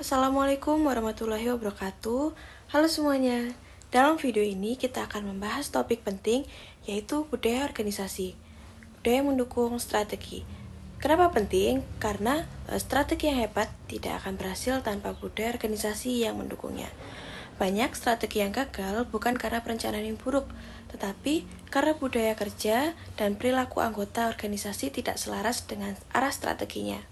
Assalamualaikum warahmatullahi wabarakatuh. Halo semuanya. Dalam video ini kita akan membahas topik penting yaitu budaya organisasi. Budaya mendukung strategi. Kenapa penting? Karena strategi yang hebat tidak akan berhasil tanpa budaya organisasi yang mendukungnya. Banyak strategi yang gagal bukan karena perencanaan yang buruk, tetapi karena budaya kerja dan perilaku anggota organisasi tidak selaras dengan arah strateginya.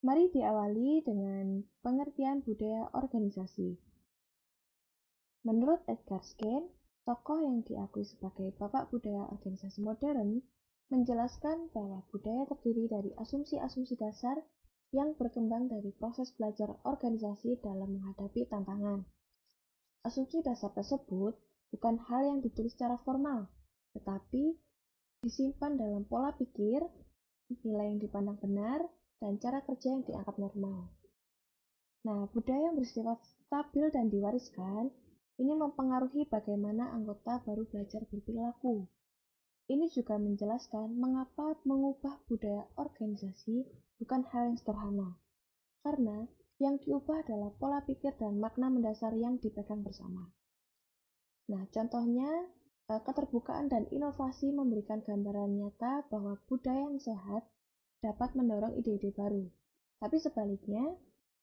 Mari diawali dengan pengertian budaya organisasi. Menurut Edgar Schein, tokoh yang diakui sebagai bapak budaya organisasi modern, menjelaskan bahwa budaya terdiri dari asumsi-asumsi dasar yang berkembang dari proses belajar organisasi dalam menghadapi tantangan. Asumsi dasar tersebut bukan hal yang ditulis secara formal, tetapi disimpan dalam pola pikir, nilai yang dipandang benar, dan cara kerja yang dianggap normal. Nah, budaya yang bersifat stabil dan diwariskan ini mempengaruhi bagaimana anggota baru belajar berperilaku. Ini juga menjelaskan mengapa mengubah budaya organisasi bukan hal yang sederhana, karena yang diubah adalah pola pikir dan makna mendasar yang dipegang bersama. Nah, contohnya, keterbukaan dan inovasi memberikan gambaran nyata bahwa budaya yang sehat dapat mendorong ide-ide baru. Tapi sebaliknya,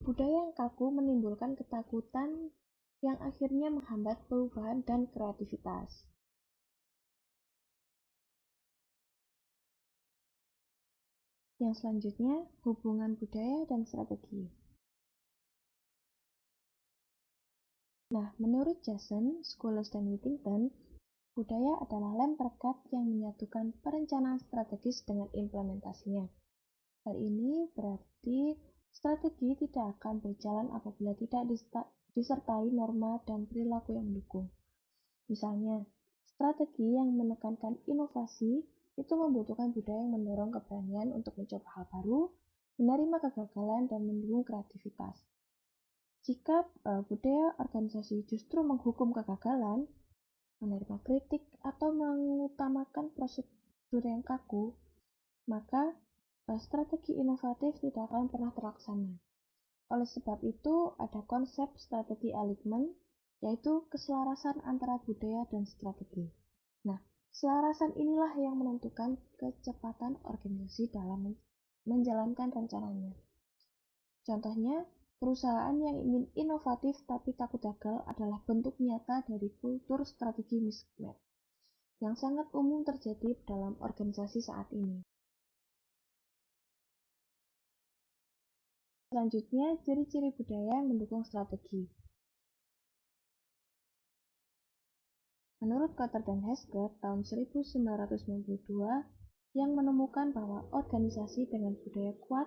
budaya yang kaku menimbulkan ketakutan yang akhirnya menghambat perubahan dan kreativitas. Yang selanjutnya, hubungan budaya dan strategi. Nah, menurut Jason, Scholes, dan Whittington, budaya adalah lem perekat yang menyatukan perencanaan strategis dengan implementasinya. Hal ini berarti strategi tidak akan berjalan apabila tidak disertai norma dan perilaku yang mendukung. Misalnya, strategi yang menekankan inovasi itu membutuhkan budaya yang mendorong keberanian untuk mencoba hal baru, menerima kegagalan, dan mendukung kreativitas. Jika budaya organisasi justru menghukum kegagalan, menerima kritik, atau mengutamakan prosedur yang kaku, maka strategi inovatif tidak akan pernah terlaksana. Oleh sebab itu, ada konsep strategi alignment, yaitu keselarasan antara budaya dan strategi. Nah, keselarasan inilah yang menentukan kecepatan organisasi dalam menjalankan rencananya. Contohnya, perusahaan yang ingin inovatif tapi takut gagal adalah bentuk nyata dari kultur strategi mismatch yang sangat umum terjadi dalam organisasi saat ini. Selanjutnya, ciri-ciri budaya yang mendukung strategi. Menurut Kotter dan Hesker tahun 1992, yang menemukan bahwa organisasi dengan budaya kuat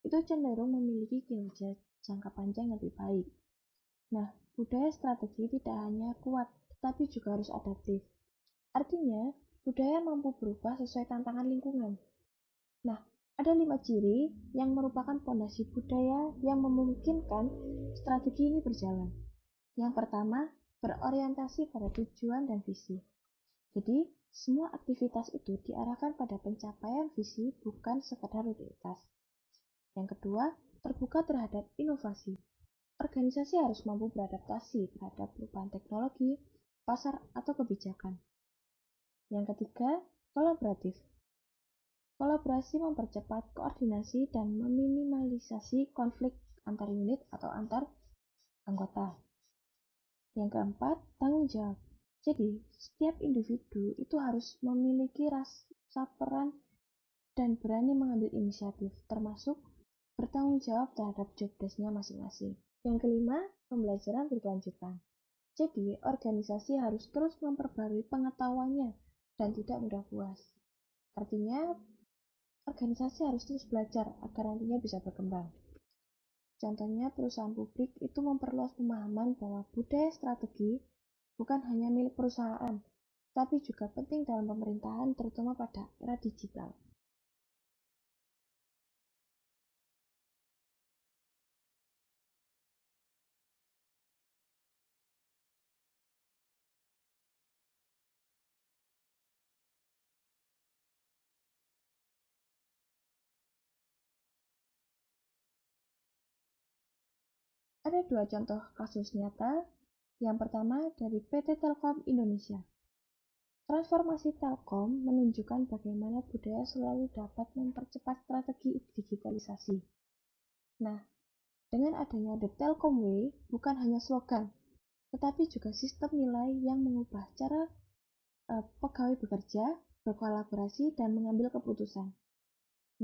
itu cenderung memiliki kinerja jangka panjang yang lebih baik. Nah, budaya strategi tidak hanya kuat, tetapi juga harus adaptif. Artinya, budaya mampu berubah sesuai tantangan lingkungan. Nah, ada 5 ciri yang merupakan fondasi budaya yang memungkinkan strategi ini berjalan. Yang pertama, berorientasi pada tujuan dan visi. Jadi, semua aktivitas itu diarahkan pada pencapaian visi, bukan sekadar rutinitas. Yang kedua, terbuka terhadap inovasi. Organisasi harus mampu beradaptasi terhadap perubahan teknologi, pasar, atau kebijakan. Yang ketiga, kolaboratif. Kolaborasi mempercepat koordinasi dan meminimalisasi konflik antar unit atau antar anggota. Yang keempat, tanggung jawab. Jadi, setiap individu itu harus memiliki rasa peran dan berani mengambil inisiatif, termasuk bertanggung jawab terhadap job desk-nya masing-masing. Yang kelima, pembelajaran berkelanjutan. Jadi, organisasi harus terus memperbarui pengetahuannya dan tidak mudah puas. Artinya, organisasi harus terus belajar agar nantinya bisa berkembang. Contohnya, perusahaan publik itu memperluas pemahaman bahwa budaya strategi bukan hanya milik perusahaan, tapi juga penting dalam pemerintahan, terutama pada era digital. Ada dua contoh kasus nyata. Yang pertama dari PT Telkom Indonesia. Transformasi Telkom menunjukkan bagaimana budaya selalu dapat mempercepat strategi digitalisasi. Nah, dengan adanya The Telkom Way, bukan hanya slogan, tetapi juga sistem nilai yang mengubah cara pegawai bekerja, berkolaborasi, dan mengambil keputusan.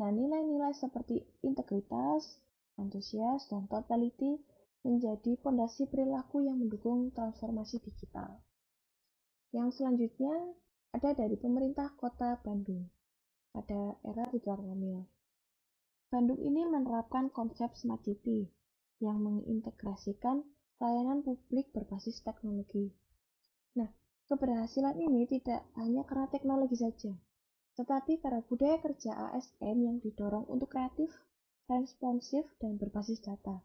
Nah, nilai-nilai seperti integritas, antusias, dan totality menjadi fondasi perilaku yang mendukung transformasi digital. Yang selanjutnya ada dari pemerintah kota Bandung pada era Ridwan Kamil. Bandung ini menerapkan konsep Smart City yang mengintegrasikan layanan publik berbasis teknologi. Nah, keberhasilan ini tidak hanya karena teknologi saja, tetapi karena budaya kerja ASN yang didorong untuk kreatif, responsif, dan berbasis data.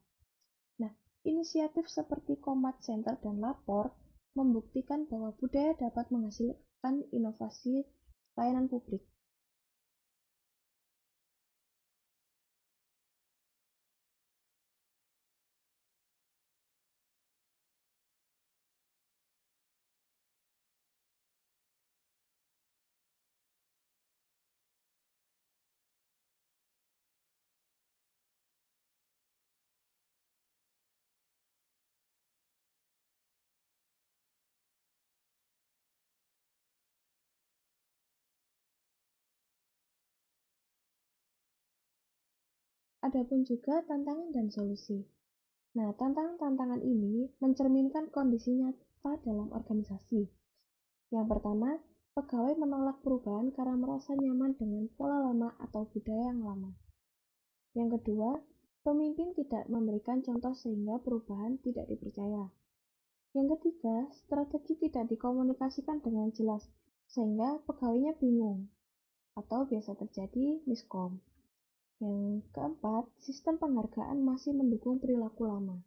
Nah, inisiatif seperti Command Center dan Lapor membuktikan bahwa budaya dapat menghasilkan inovasi layanan publik. Adapun juga tantangan dan solusi. Nah, tantangan-tantangan ini mencerminkan kondisi nyata dalam organisasi. Yang pertama, pegawai menolak perubahan karena merasa nyaman dengan pola lama atau budaya yang lama. Yang kedua, pemimpin tidak memberikan contoh sehingga perubahan tidak dipercaya. Yang ketiga, strategi tidak dikomunikasikan dengan jelas sehingga pegawainya bingung atau biasa terjadi miskom. Yang keempat, sistem penghargaan masih mendukung perilaku lama.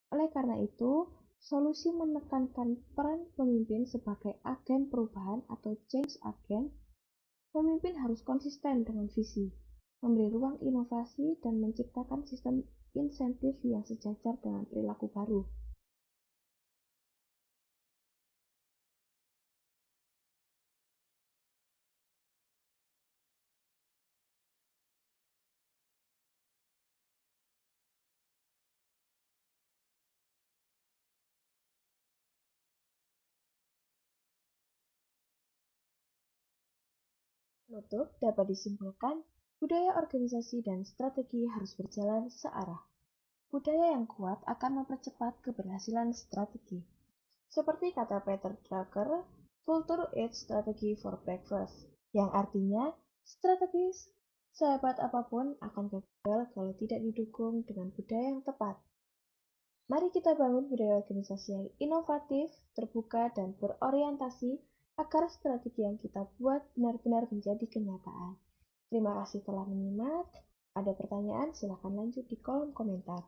Oleh karena itu, solusi menekankan peran pemimpin sebagai agen perubahan atau change agent. Pemimpin harus konsisten dengan visi, memberi ruang inovasi, dan menciptakan sistem insentif yang sejajar dengan perilaku baru. Penutup dapat disimpulkan, budaya organisasi dan strategi harus berjalan searah. Budaya yang kuat akan mempercepat keberhasilan strategi. Seperti kata Peter Drucker, culture eats strategy for breakfast, yang artinya strategi sehebat apapun akan gagal kalau tidak didukung dengan budaya yang tepat. Mari kita bangun budaya organisasi yang inovatif, terbuka, dan berorientasi agar strategi yang kita buat benar-benar menjadi kenyataan. Terima kasih telah menyimak. Ada pertanyaan? Silakan lanjut di kolom komentar.